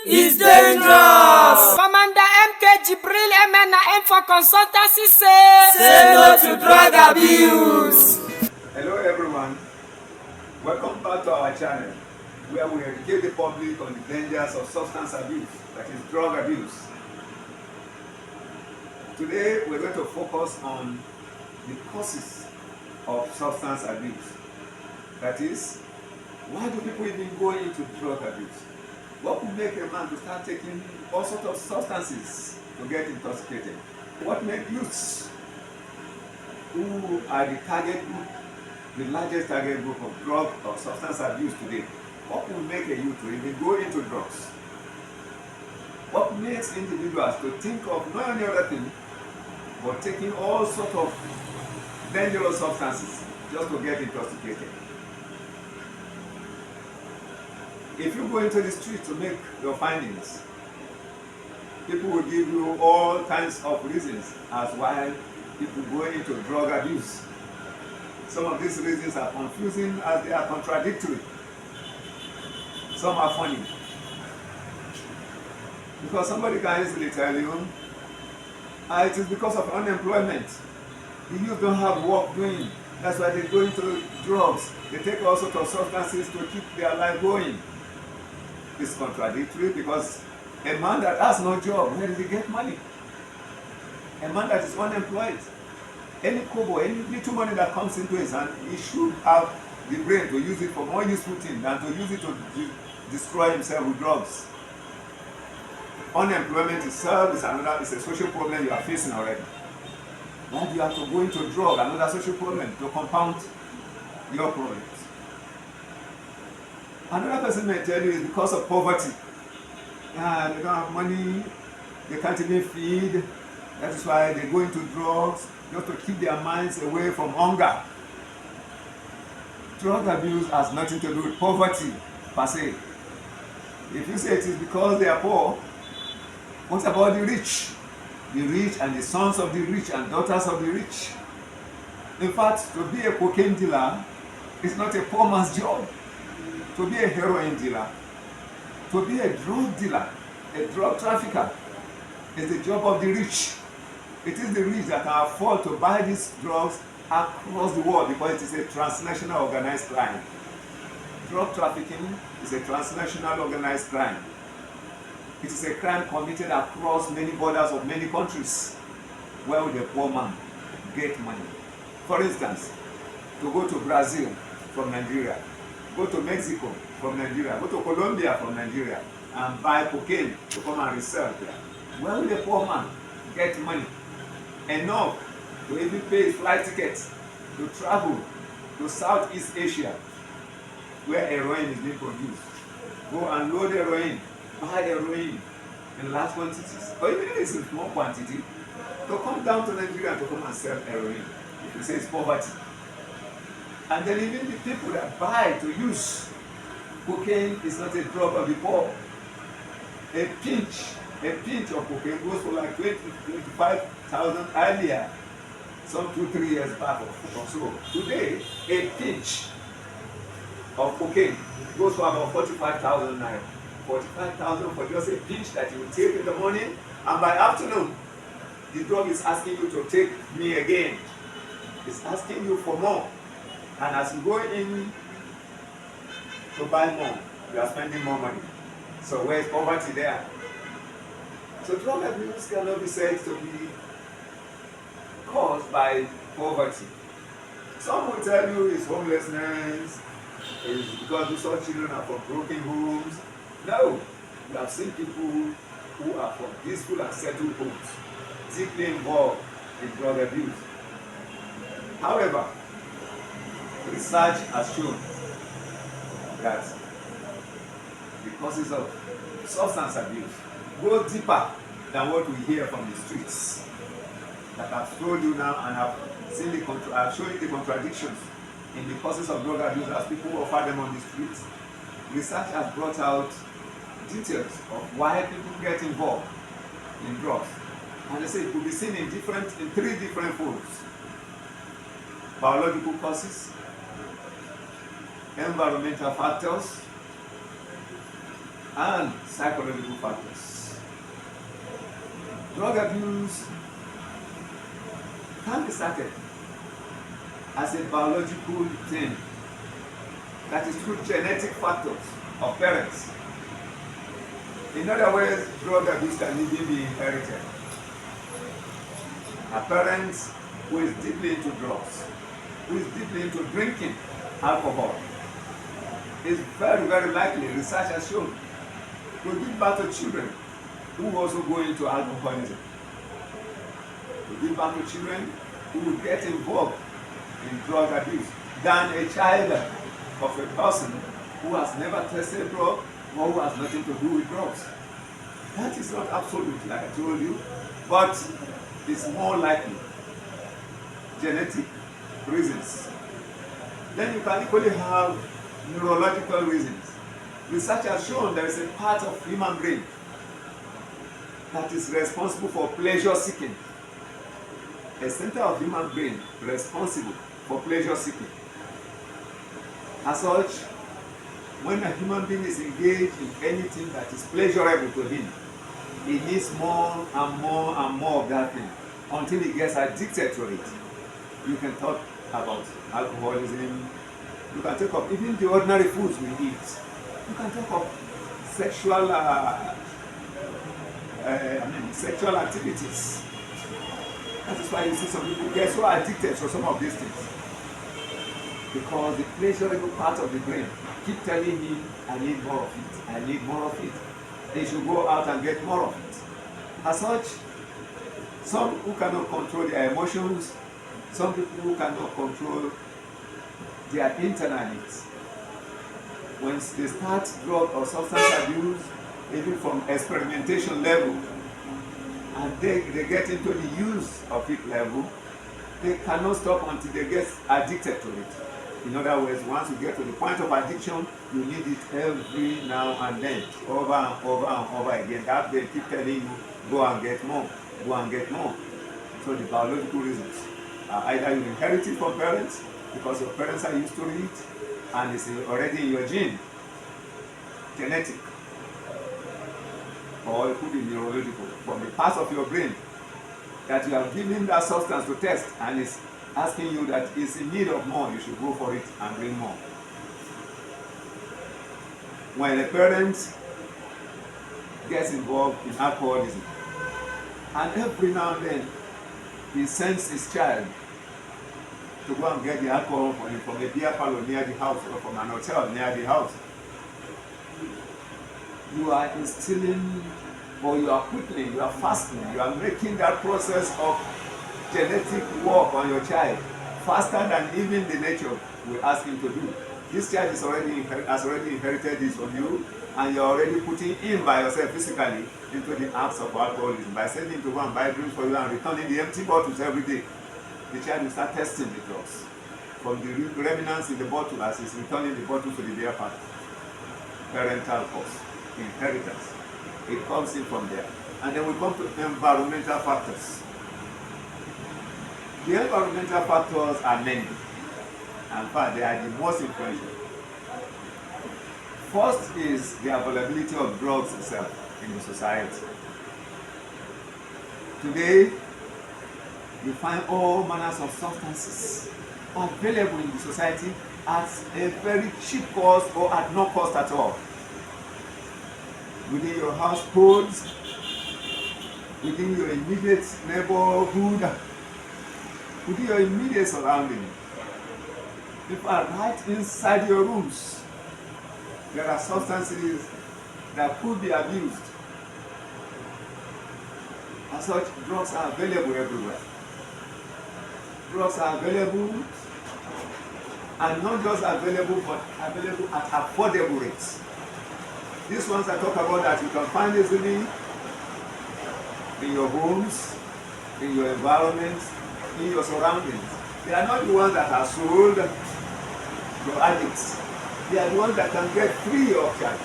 is dangerous. Commander MK Jibril MNM for consultancy say no to drug abuse. Hello everyone, welcome back to our channel where we educate the public on the dangers of substance abuse, that is drug abuse. Today we're going to focus on the causes of substance abuse. That is, why do people even go into drug abuse? What would make a man to start taking all sorts of substances to get intoxicated? What makes youths, who are the target group, the largest target group of drug or substance abuse today, what will make a youth to even go into drugs? What makes individuals to think of no any other thing but taking all sorts of dangerous substances just to get intoxicated? If you go into the street to make your findings, people will give you all kinds of reasons as why people go into drug abuse. Some of these reasons are confusing as they are contradictory. Some are funny. Because somebody can easily tell you, it is because of unemployment. The youth don't have work doing. That's why they go into drugs. They take all sorts of substances to keep their life going. It's contradictory because a man that has no job, where does he get money? A man that is unemployed, any kobo, any little money that comes into his hand, he should have the brain to use it for more useful things than to use it to destroy himself with drugs. Unemployment itself is a social problem you are facing already. Why do you have to go into drug, another social problem, to compound your problems? Another person may tell you it's because of poverty. They don't have money, they can't even feed. That is why they go into drugs just to keep their minds away from hunger. Drug abuse has nothing to do with poverty per se. If you say it is because they are poor, what about the rich? The rich and the sons of the rich and daughters of the rich. In fact, to be a cocaine dealer is not a poor man's job. To be a heroin dealer, to be a drug dealer, a drug trafficker, is the job of the rich. It is the rich that can afford to buy these drugs across the world because it is a transnational organized crime. Drug trafficking is a transnational organized crime. It is a crime committed across many borders of many countries. Where would a poor man get money? For instance, to go to Brazil from Nigeria, go to Mexico from Nigeria, go to Colombia from Nigeria, and buy cocaine to come and resell there. Where will a poor man get money enough to even pay his flight tickets to travel to Southeast Asia, where heroin is being produced? Go and load heroin, buy heroin in large quantities, or even if it's in small quantity, to come down to Nigeria to come and sell heroin. If you say it's poverty. And then even the people that buy to use cocaine is not a drug of the poor. A pinch of cocaine goes for like 25,000 earlier, some 2-3 years back or so. Today, a pinch of cocaine goes for about 45,000 naira. 45,000 for just a pinch that you will take in the morning, and by afternoon, the drug is asking you to take me again. It's asking you for more. And as you go in to buy more, you are spending more money. So where is poverty there? So drug abuse cannot be said to be caused by poverty. Some will tell you it's homelessness, it's because such children are from broken homes. No, we have seen people who are from peaceful and settled homes, deeply involved in drug abuse. However, research has shown that the causes of substance abuse go deeper than what we hear from the streets. That I've told you now, and I've shown you the contradictions in the causes of drug abuse as people offer them on the streets. Research has brought out details of why people get involved in drugs. And they say it could be seen in 3 different folds. Biological causes, environmental factors, and psychological factors. Drug abuse can be started as a biological thing, that is through genetic factors of parents. In other words, drug abuse can even be inherited. A parent who is deeply into drugs, who is deeply into drinking alcohol, is very, very likely, research has shown, to give birth to children who also go into alcoholism. To give birth to children who will get involved in drug abuse than a child of a person who has never tested drug or who has nothing to do with drugs. That is not absolute, like I told you, but it's more likely genetic reasons. Then you can equally have neurological reasons. Research has shown there is a part of human brain that is responsible for pleasure seeking. A center of human brain responsible for pleasure seeking. As such, when a human being is engaged in anything that is pleasurable to him, he needs more and more and more of that thing until he gets addicted to it. You can talk about alcoholism, you can talk of even the ordinary foods we eat. You can talk of sexual sexual activities. That is why you see some people get so addicted to some of these things. Because the pleasurable part of the brain keep telling him, I need more of it, I need more of it. They should go out and get more of it. As such, some who cannot control their emotions, some people who cannot control their internal needs, when they start drug or substance abuse, even from experimentation level, and they get into the use of it level, they cannot stop until they get addicted to it. In other words, once you get to the point of addiction, you need it every now and then, over and over and over again. That they keep telling you, go and get more, go and get more. So the biological reasons are either you inherit it from parents, because your parents are used to it, and it's already in your gene, genetic, or it could be neurological, from the parts of your brain that you have given that substance to test, and it's asking you that it's in need of more, you should go for it and bring more. When a parent gets involved in alcoholism, and every now and then he sends his child to go and get the alcohol from a beer parlor near the house or from an hotel near the house, you are instilling, or you are quickening, you are fastening, you are making that process of genetic work on your child faster than even the nature will ask him to do. This child has already inherited this from you, and you're already putting in by yourself physically into the acts of alcoholism by sending him to go and buy drinks for you and returning the empty bottles every day. The child will start testing the drugs from the remnants in the bottle as he's returning the bottle to the beer party. Parental cause, inheritance. It comes in from there. And then we come to environmental factors. The environmental factors are many. In fact, they are the most influential. First is the availability of drugs itself in the society. Today, you find all manners of substances available in the society at a very cheap cost or at no cost at all. Within your households, within your immediate neighborhood, within your immediate surrounding. People are right inside your rooms. There are substances that could be abused. As such, drugs are available everywhere. Drugs are available, and not just available, but available at affordable rates. These ones I talk about that you can find easily in your homes, in your environment, in your surroundings. They are not the ones that are sold to addicts. They are the ones that can get free of charge.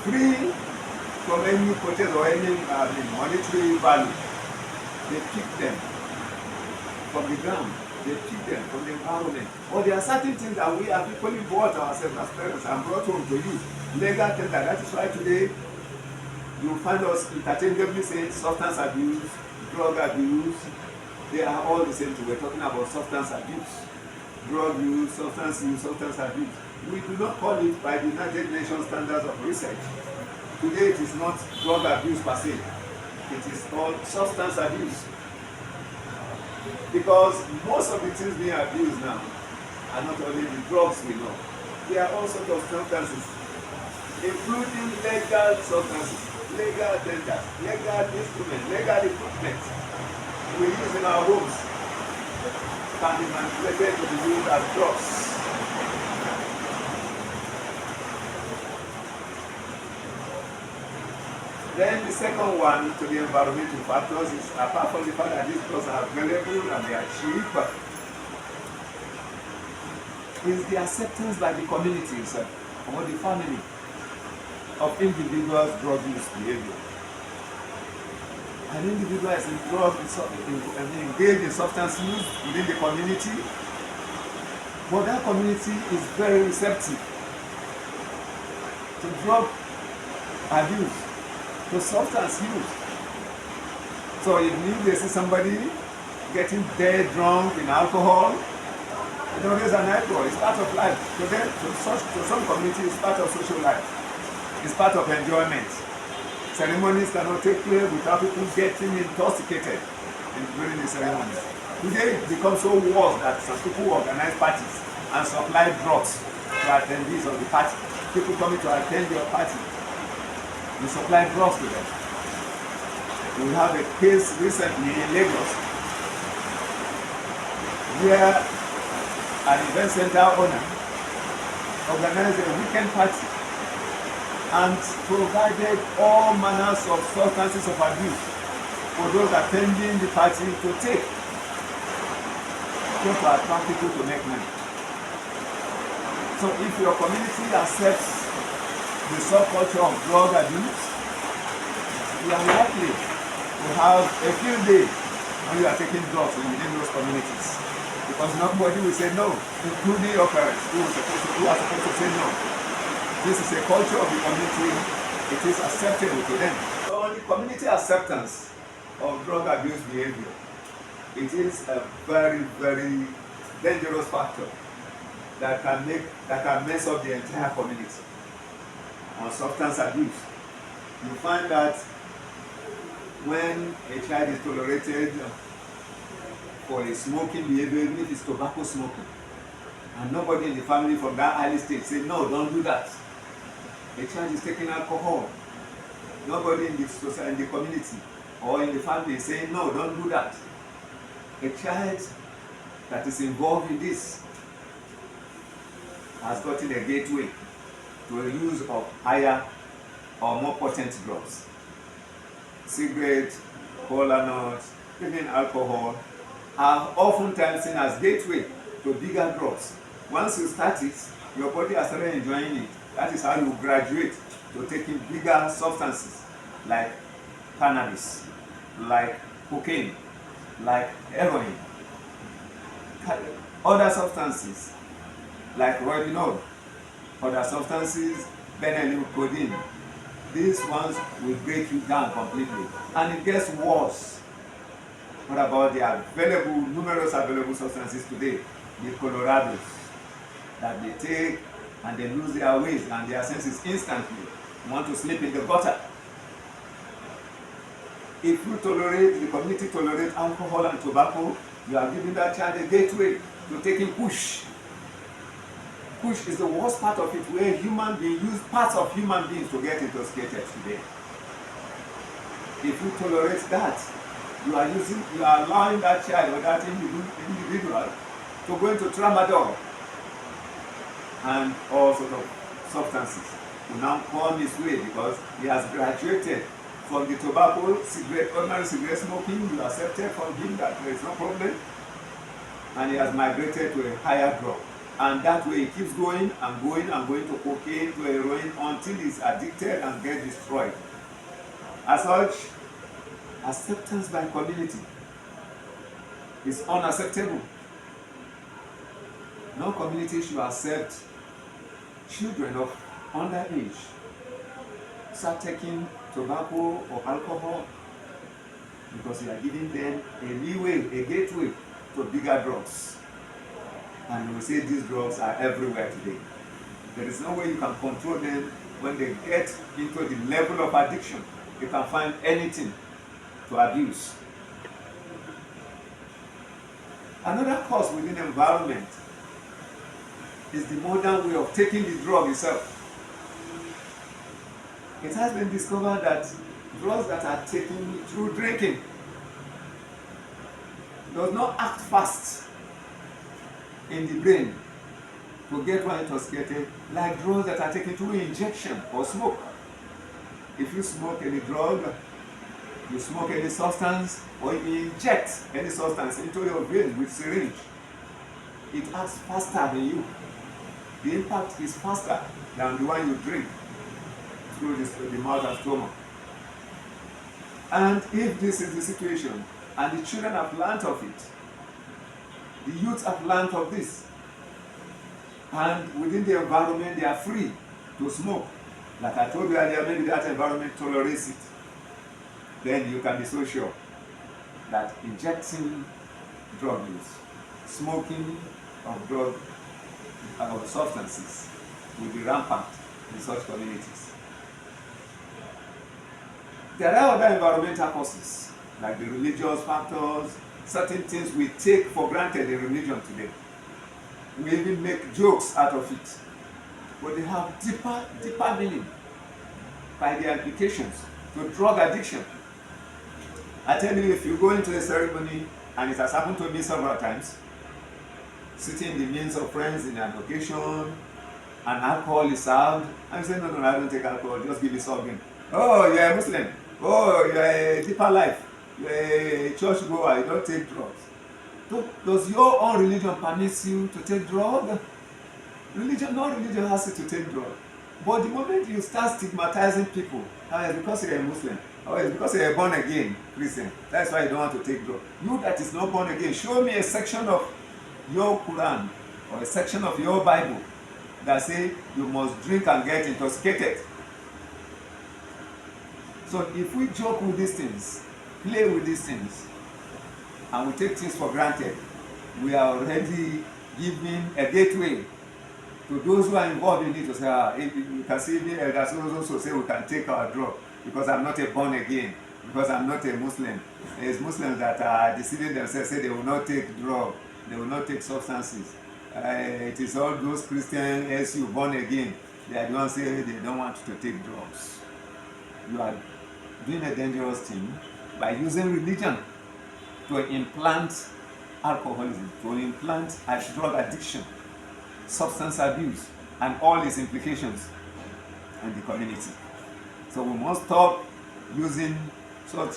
Free from any purchase or any monetary value. They pick them from the ground. They pick them from the environment. Or there are certain things that we have equally bought ourselves as parents and brought home to you. legal tender. That is why today you find us interchangeably saying substance abuse, drug abuse. They are all the same thing. We're talking about substance abuse, drug use, substance abuse. We do not call it by the United Nations standards of research. Today it is not drug abuse per se. It is called substance abuse. Because most of the things being abused now are not only the drugs we know. There are all sorts of substances, including legal substances, legal tenders, legal instruments, legal equipment we use in our homes can be manipulated to be used as drugs. Then the second one to the environmental factors is, apart from the fact that these drugs are available and they are cheap, is the acceptance by the community itself or the family of individuals' drug use behavior. An individual is engaged in substance use within the community, but that community is very receptive to drug abuse, to substance use. So if they see somebody getting dead drunk in alcohol, there's an alcohol. It's part of life. To them, to some communities, it's part of social life. It's part of enjoyment. Ceremonies cannot take place without people getting intoxicated during the ceremonies. Today it becomes so worse that some people organize parties and supply drugs to attendees of the party. People coming to attend your party, you supply drugs to them. We have a case recently in Lagos where an event center owner organized a weekend party and provided all manners of substances of abuse for those attending the party to take, just to attract people to make money. So if your community accepts the subculture of drug abuse, you are likely to have a field day when you are taking drugs within those communities. Because nobody will say no, including your parents who are supposed to say no. This is a culture of the community. It is acceptable to them. So on the community acceptance of drug abuse behavior, it is a very, very dangerous factor that can mess up the entire community. On substance abuse, you find that when a child is tolerated for a smoking behavior, even if it's tobacco smoking, and nobody in the family from that early stage say, no, don't do that. A child is taking alcohol. Nobody in the society, in the community, or in the family is saying, no, don't do that. A child that is involved in this has gotten a gateway to a use of higher or more potent drugs. Cigarettes, cola nuts, even alcohol are oftentimes seen as gateway to bigger drugs. Once you start it, your body has started enjoying it. That is how you graduate to taking bigger substances like cannabis, like cocaine, like heroin, other substances like rohypnol, other substances, benylin, codeine. These ones will break you down completely. And it gets worse. What about the numerous available substances today? The Colorados that they take and they lose their ways and their senses instantly. You want to sleep in the gutter. If you tolerate, the community tolerate alcohol and tobacco, you are giving that child a gateway to taking push. Push is the worst part of it, where human beings use parts of human beings to get intoxicated today. If you tolerate that, you are allowing that child or that individual to go into tramadol and all sorts of substances to now come his way because he has graduated from the tobacco, ordinary cigarette smoking. You accepted from him that there is no problem, and he has migrated to a higher drug. And that way he keeps going and going and going to cocaine, to heroin, until he's addicted and gets destroyed. As such, acceptance by community is unacceptable. No community should accept children of underage start taking tobacco or alcohol because you are giving them a leeway, a gateway to bigger drugs. And you will say these drugs are everywhere today. There is no way you can control them when they get into the level of addiction. You can find anything to abuse. Another cause within the environment is the modern way of taking the drug itself. It has been discovered that drugs that are taken through drinking does not act fast in the brain to get one intoxicated like drugs that are taken through injection or smoke. If you smoke any drug, you smoke any substance, or you inject any substance into your brain with syringe, it acts faster than you. The impact is faster than the one you drink through the mouth and stomach. And if this is the situation, and the children have learnt of it, the youth have learnt of this, and within the environment they are free to smoke, like I told you earlier, maybe that environment tolerates it, then you can be so sure that injecting drug use, smoking of drug of substances will be rampant in such communities. There are other environmental causes, like the religious factors, certain things we take for granted in religion today. We even make jokes out of it, but they have deeper meaning by their implications to drug addiction. I tell you, if you go into a ceremony, and it has happened to me several times, sitting in the midst of friends in an occasion, and alcohol is served, and you say, no, I don't take alcohol, just give me something. Oh, you're a Muslim. Oh, you're a deeper life. You're a church goer, you don't take drugs. Does your own religion permit you to take drugs? No religion has you to take drugs. But the moment you start stigmatizing people, it's because you're a Muslim, or it's because you're a born again Christian, that's why you don't want to take drugs. You that is not born again, show me a section of your Quran or a section of your Bible that say you must drink and get intoxicated. So if we joke with these things, play with these things, and we take things for granted, we are already giving a gateway to those who are involved in it to say, you can see me, elders also say we can take our drug because I'm not a born again, because I'm not a Muslim. There's Muslims that are deceiving themselves, say they will not take drug, they will not take substances. It is all those Christians, as you born again, they are the ones saying they don't want to take drugs. You are doing a dangerous thing by using religion to implant alcoholism, to implant drug addiction, substance abuse, and all its implications in the community. So we must stop using such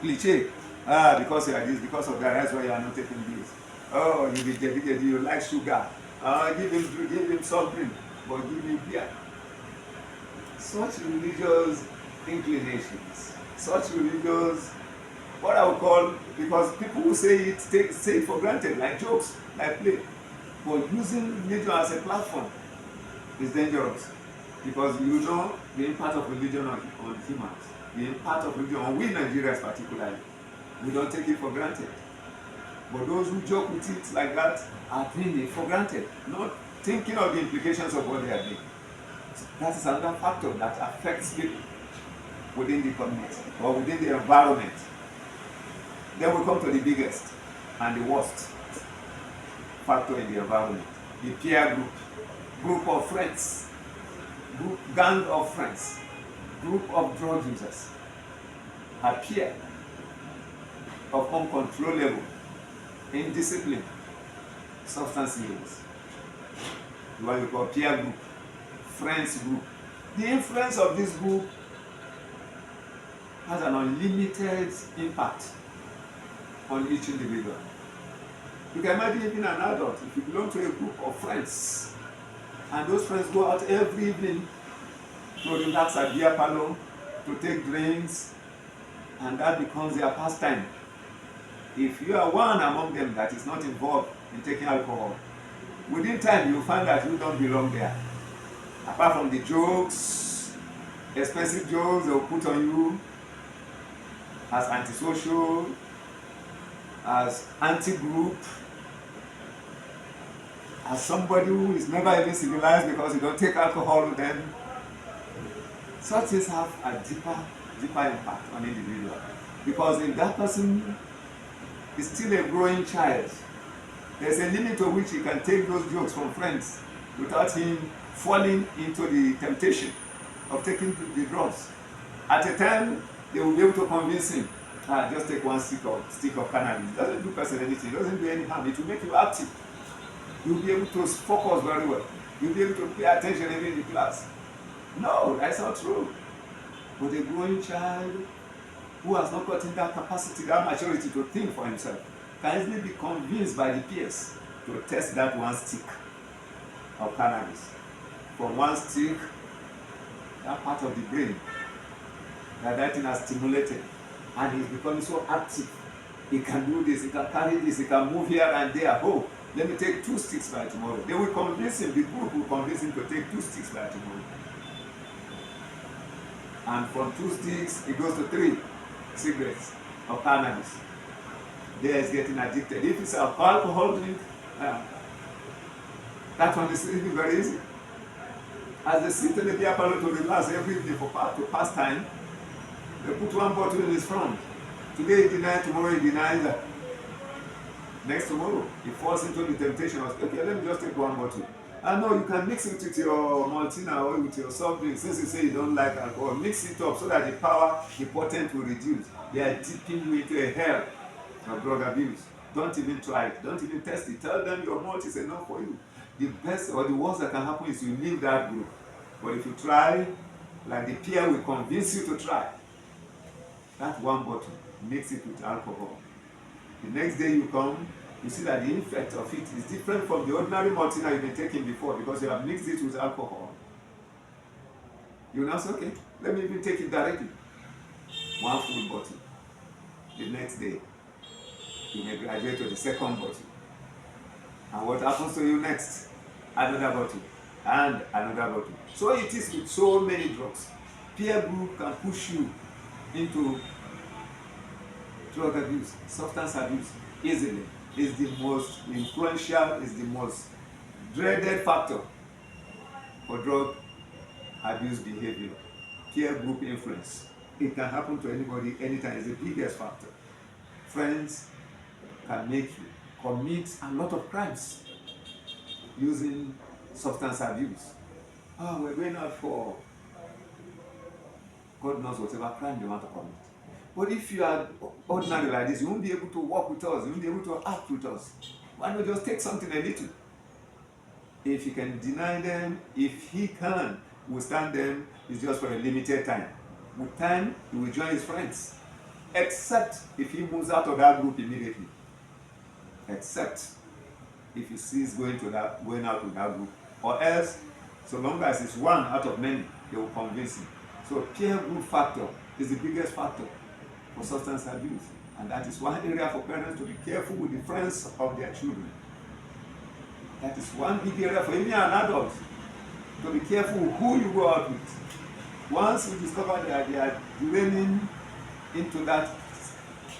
cliche. Because you are this, because of that, that's why you are not taking this. Oh, you be dedicated, you like sugar. Give him soft drink, but give me beer. Such religious inclinations, such religious, what I would call, because people who say it say it for granted, like jokes, like play. But using religion as a platform is dangerous, because you know the impact of religion on humans, the impact of religion on we Nigerians particularly. We don't take it for granted. But those who joke with it like that are doing it for granted, not thinking of the implications of what they are doing. So that is another factor that affects people within the community or within the environment. Then we come to the biggest and the worst factor in the environment, the peer group of friends, gang of friends, group of drug users, a peer of uncontrollable, indiscipline, substance use. What we call peer group, friends group. The influence of this group has an unlimited impact on each individual. You can imagine even an adult, if you belong to a group of friends, and those friends go out every evening to relax at beer parlor, to take drinks, and that becomes their pastime. If you are one among them that is not involved in taking alcohol, within time you find that you don't belong there. Apart from the jokes, expensive jokes they will put on you as antisocial, as anti-group, as somebody who is never even civilized because you don't take alcohol with them. Such things have a deeper impact on individual. Because if that person is still a growing child, there's a limit to which he can take those jokes from friends without him falling into the temptation of taking the drugs. At a time, they will be able to convince him, just take one stick of cannabis. It doesn't do person anything, it doesn't do any harm, it will make you active. You'll be able to focus very well. You'll be able to pay attention even in the class. No, that's not true. But a growing child who has not gotten that capacity, that maturity to think for himself, can easily be convinced by the peers to test that one stick of cannabis. From one stick, that part of the brain that thing has stimulated, and he's becoming so active. He can do this, he can carry this, he can move here and there. Oh, let me take 2 sticks by tomorrow. They will convince him, the group will convince him to take 2 sticks by tomorrow. And from 2 sticks, it goes to 3 cigarettes of cannabis. There is getting addicted. If it's an alcohol drink, that one is even very easy. As they sit in the beer parlor to relax every day to pass time, they put one bottle in his front. Today he denies, tomorrow he denies that. Next tomorrow, he falls into the temptation of, okay, let me just take one bottle. I know you can mix it with your Maltina or with your soft drink. Since you say you don't like alcohol, mix it up so that the power, the potent will reduce. They are dipping you into a hell of drug abuse. Don't even try it. Don't even test it. Tell them your malt is enough for you. The best or the worst that can happen is you leave that group. But if you try, like the peer will convince you to try, that one bottle, mix it with alcohol. The next day you come, you see that the effect of it is different from the ordinary Maltina you've been taking before because you have mixed it with alcohol. You now say, okay, let me even take it directly. One full bottle. The next day, you may graduate to the second bottle. And what happens to you next? Another bottle. And another bottle. So it is with so many drugs. Peer group can push you into drug abuse, substance abuse easily. Is the most influential, is the most dreaded factor for drug abuse behavior. Peer group influence. It can happen to anybody anytime. It's the biggest factor. Friends can make you commit a lot of crimes using substance abuse. We're going out for God knows whatever crime they want to commit. But if you are ordinary like this, you won't be able to walk with us, you won't be able to act with us. Why not just take something a little? If you can deny them, if he can withstand them, it's just for a limited time. With time, he will join his friends. Except if he moves out of that group immediately. Except if he sees going out with that group. Or else, so long as it's one out of many, they will convince him. So peer group factor is the biggest factor for substance abuse. And that is one area for parents to be careful with the friends of their children. That is one big area for even an adult to be careful who you go out with. Once you discover that they are draining into that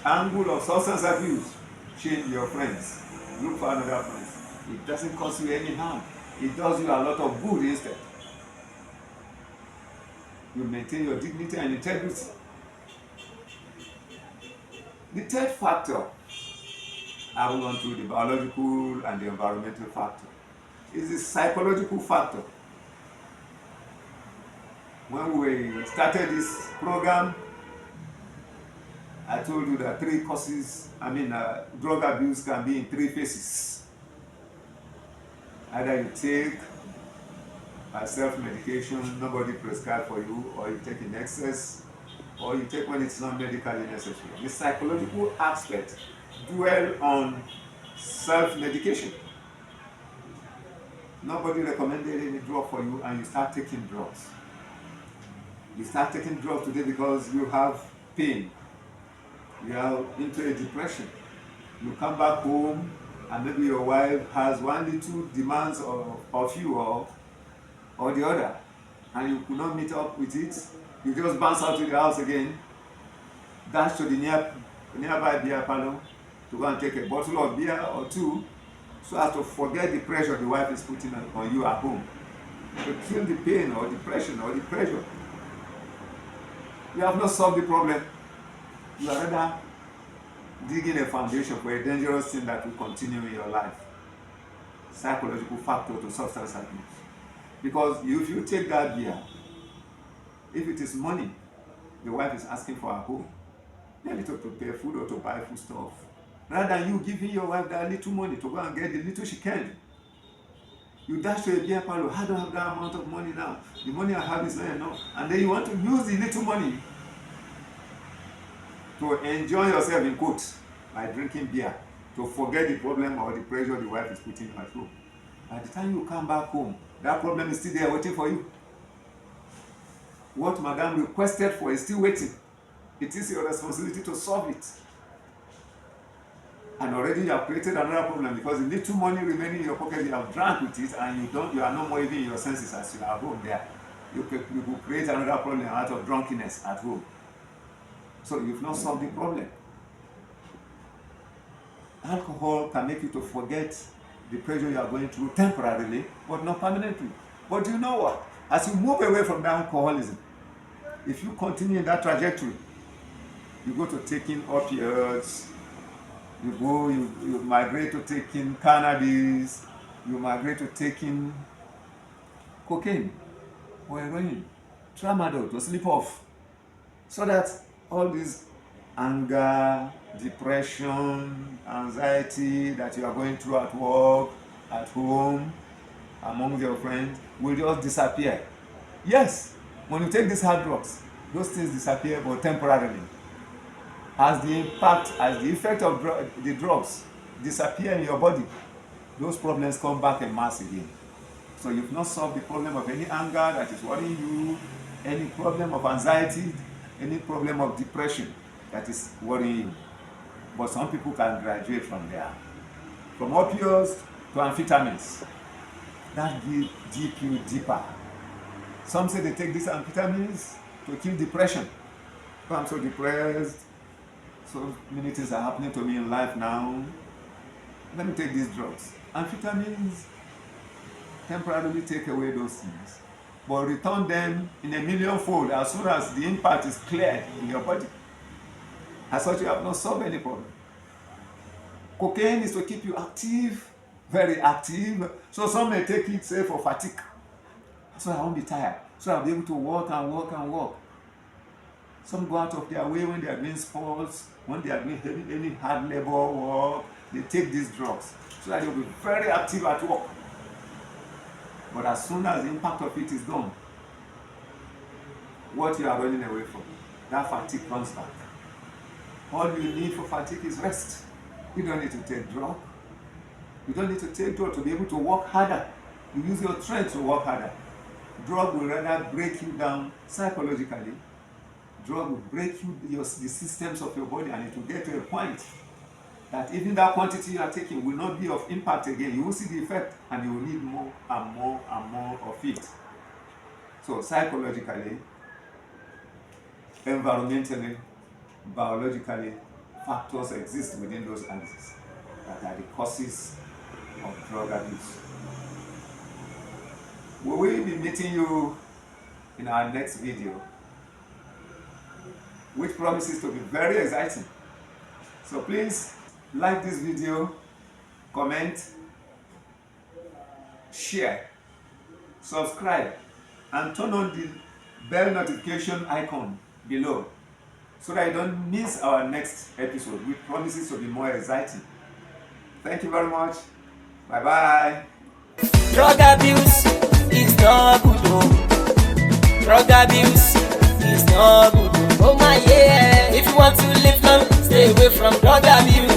angle of substance abuse, change your friends. Look for another friends. It doesn't cause you any harm. It does you a lot of good instead. You maintain your dignity and integrity. The third factor, I will run through the biological and the environmental factor, is the psychological factor. When we started this program, I told you that drug abuse can be in 3 phases. Either you take by self-medication, nobody prescribed for you, or you take in excess, or you take when it's not medically necessary. The psychological aspect dwell on self-medication. Nobody recommended any drug for you and you start taking drugs. You start taking drugs today because you have pain. You are into a depression. You come back home and maybe your wife has one little demands of you, or or the other, and you could not meet up with it, you just bounce out to the house again, dash to the nearby beer parlor to go and take a bottle of beer or two, so as to forget the pressure the wife is putting on you at home, to kill the pain or depression or the pressure. You have not solved the problem. You are rather digging a foundation for a dangerous thing that will continue in your life. Psychological factor to substance abuse. Because if you take that beer, if it is money the wife is asking for at home, maybe to prepare food or to buy food stuff, rather than you giving your wife that little money to go and get the little she can, you dash to a beer parlor, I don't have that amount of money now, the money I have is not enough, and then you want to use the little money to enjoy yourself, in quotes, by drinking beer, to forget the problem or the pressure the wife is putting at home. By the time you come back home, that problem is still there waiting for you. What madam requested for is still waiting. It is your responsibility to solve it. And already you have created another problem, because the little money remaining in your pocket, you have drank with it, and you are no more even in your senses as you are at home there. You could create another problem out of drunkenness at home. So you've not solved the problem. Alcohol can make you to forget the pressure you are going through temporarily, but not permanently. But you know what? As you move away from that alcoholism, if you continue in that trajectory, you go to taking opioids, you migrate to taking cannabis, you migrate to taking cocaine or heroin, tramadol to sleep off, so that all this anger, depression, anxiety that you are going through at work, at home, among your friends will just disappear. Yes, when you take these hard drugs, those things disappear, but temporarily. As the effect of the drugs disappear in your body, those problems come back en masse again. So you've not solved the problem of any anger that is worrying you, any problem of anxiety, any problem of depression that is worrying you. But some people can graduate from there. From opioids to amphetamines. That dig you deeper. Some say they take these amphetamines to kill depression. Oh, I'm so depressed. So many things are happening to me in life now. Let me take these drugs. Amphetamines temporarily take away those things, but return them in a millionfold as soon as the impact is cleared in your body. As such, you have not solved any problem. Cocaine is to keep you active, very active. So some may take it, say, for fatigue. So I won't be tired. So I'll be able to walk and walk and walk. Some go out of their way when they are doing sports, when they are doing any hard labor work, they take these drugs so that they'll be very active at work. But as soon as the impact of it is done, what you are running away from, that fatigue comes back. All you need for fatigue is rest. You don't need to take drugs. You don't need to take drugs to be able to work harder. You use your strength to work harder. Drug will rather break you down psychologically. Drug will break the systems of your body, and it will get to a point that even that quantity you are taking will not be of impact again. You will see the effect, and you will need more and more and more of it. So psychologically, environmentally, biologically, factors exist within those axes that are the causes of drug abuse. We will be meeting you in our next video, which promises to be very exciting. So please like this video, comment, share, subscribe, and turn on the bell notification icon below so that you don't miss our next episode, which promises to be more exciting. Thank you very much. Bye bye. Drug abuse is not good. Oh. Drug abuse is not good. Oh my yeah. If you want to live long, stay away from drug abuse.